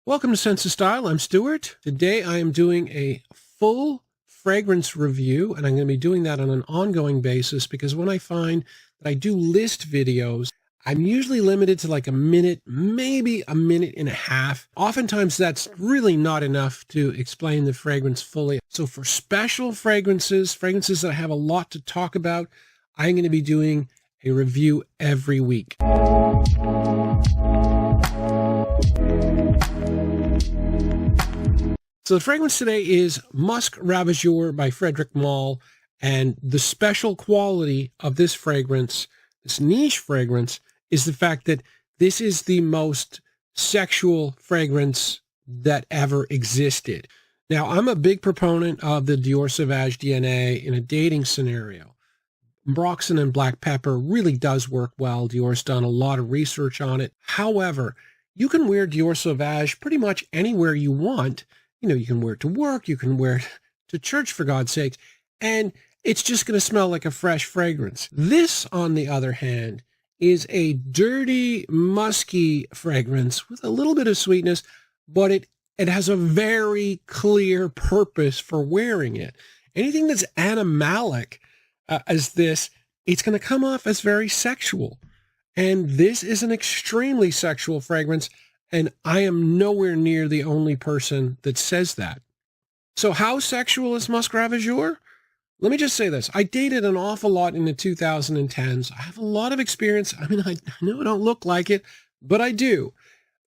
Welcome to Sense of Style. I'm Stuart. Today I am doing a full fragrance review, and I'm going to be doing that on an ongoing basis because when I find that I do list videos, I'm usually limited to like a minute, maybe a minute and a half. Oftentimes that's really not enough to explain the fragrance fully. So for special fragrances that I have a lot to talk about, I'm going to be doing a review every week. So the fragrance today is Musc Ravageur by Frederic Malle, and the special quality of this fragrance, this niche fragrance, is the fact that this is the most sexual fragrance that ever existed. Now, I'm a big proponent of the Dior Sauvage DNA in a dating scenario. Broxton and black pepper really does work well. Dior's done a lot of research on it. However, you can wear Dior Sauvage pretty much anywhere you want. You know, you can wear it to work, you can wear it to church, for God's sakes, and it's just going to smell like a fresh fragrance. This, on the other hand, is a dirty, musky fragrance with a little bit of sweetness, but it has a very clear purpose for wearing it. Anything that's animalic as this, it's going to come off as very sexual. And this is an extremely sexual fragrance, and I am nowhere near the only person that says that. So how sexual is Musc Ravageur? Let me just say this. I dated an awful lot in the 2010s. I have a lot of experience. I mean, I know I don't look like it, but I do.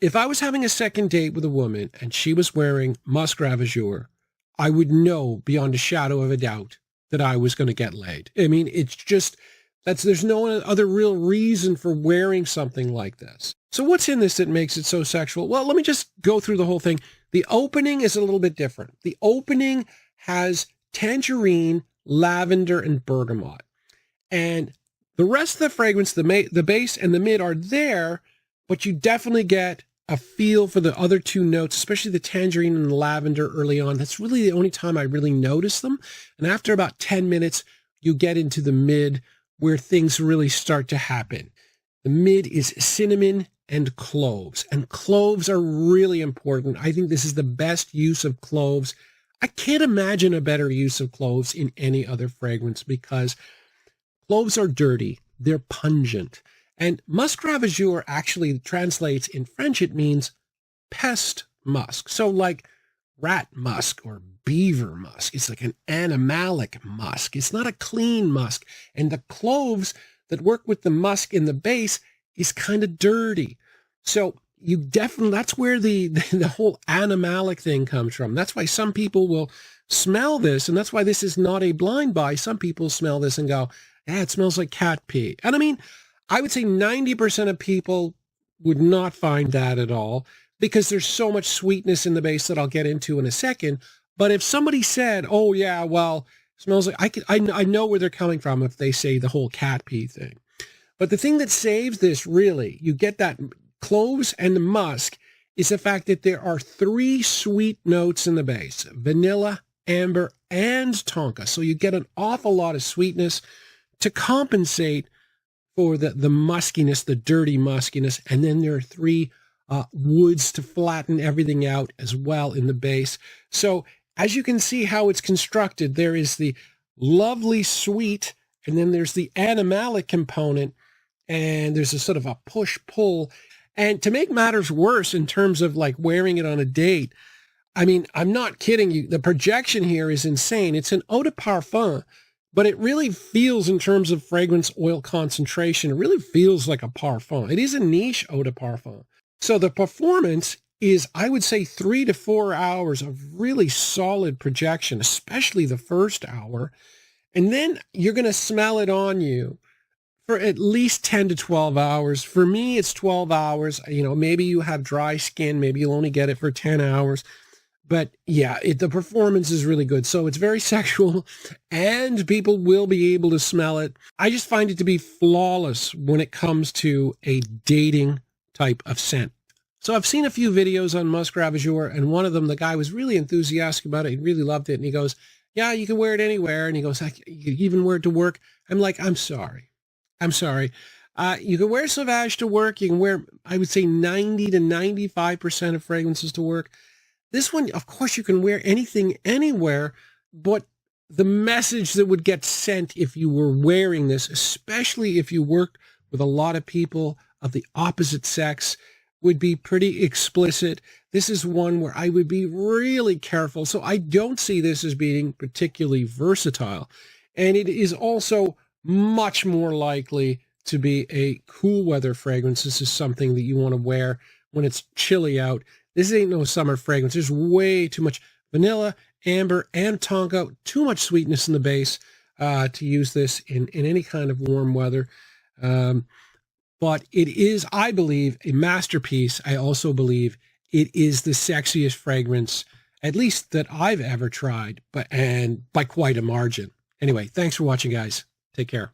If I was having a second date with a woman and she was wearing Musc Ravageur, I would know beyond a shadow of a doubt that I was going to get laid. I mean, it's just, there's no other real reason for wearing something like this. So what's in this that makes it so sexual? Well, let me just go through the whole thing. The opening is a little bit different. The opening has tangerine, lavender, and bergamot. And the rest of the fragrance, the base and the mid are there, but you definitely get a feel for the other two notes, especially the tangerine and the lavender early on. That's really the only time I really notice them. And after about 10 minutes, you get into the mid where things really start to happen. The mid is cinnamon and cloves are really important. I think this is the best use of cloves. I can't imagine a better use of cloves in any other fragrance because cloves are dirty, they're pungent. And Musc Ravageur actually translates in French, it means pest musk. So like rat musk or beaver musk. It's like an animalic musk. It's not a clean musk. And the cloves that work with the musk in the base is kind of dirty. So you definitely, that's where the whole animalic thing comes from. That's why some people will smell this, and that's why this is not a blind buy. Some people smell this and go, yeah, it smells like cat pee. And I mean, I would say 90% of people would not find that at all because there's so much sweetness in the base that I'll get into in a second. But if somebody said, oh yeah, well, it smells like, I know where they're coming from if they say the whole cat pee thing. But the thing that saves this, really, you get that cloves and the musk, is the fact that there are 3 sweet notes in the base: vanilla, amber, and tonka. So you get an awful lot of sweetness to compensate for the muskiness, the dirty muskiness. And then there are 3 woods to flatten everything out as well in the base. So as you can see how it's constructed, there is the lovely sweet, and then there's the animalic component, and there's a sort of a push-pull. And to make matters worse in terms of like wearing it on a date, I mean, I'm not kidding you. The projection here is insane. It's an eau de parfum, but it really feels, in terms of fragrance oil concentration, it really feels like a parfum. It is a niche eau de parfum. So the performance is, I would say, 3 to 4 hours of really solid projection, especially the first hour. And then you're going to smell it on you for at least 10 to 12 hours. For me, it's 12 hours. You know, maybe you have dry skin. Maybe you'll only get it for 10 hours. But yeah, the performance is really good. So it's very sexual and people will be able to smell it. I just find it to be flawless when it comes to a dating type of scent. So I've seen a few videos on Musc Ravageur, and one of them, the guy was really enthusiastic about it. He really loved it. And he goes, yeah, you can wear it anywhere. And he goes, you can even wear it to work. I'm like, I'm sorry. You can wear Sauvage to work. You can wear, I would say, 90 to 95% of fragrances to work. This one, of course, you can wear anything, anywhere, but the message that would get sent if you were wearing this, especially if you worked with a lot of people of the opposite sex, would be pretty explicit. This is one where I would be really careful. So I don't see this as being particularly versatile. And it is also much more likely to be a cool weather fragrance. This is something that you want to wear when it's chilly out. This ain't no summer fragrance. There's way too much vanilla, amber, and tonka, too much sweetness in the base to use this in any kind of warm weather. But it is, I believe, a masterpiece. I also believe it is the sexiest fragrance, at least that I've ever tried, and by quite a margin. Anyway, thanks for watching, guys. Take care.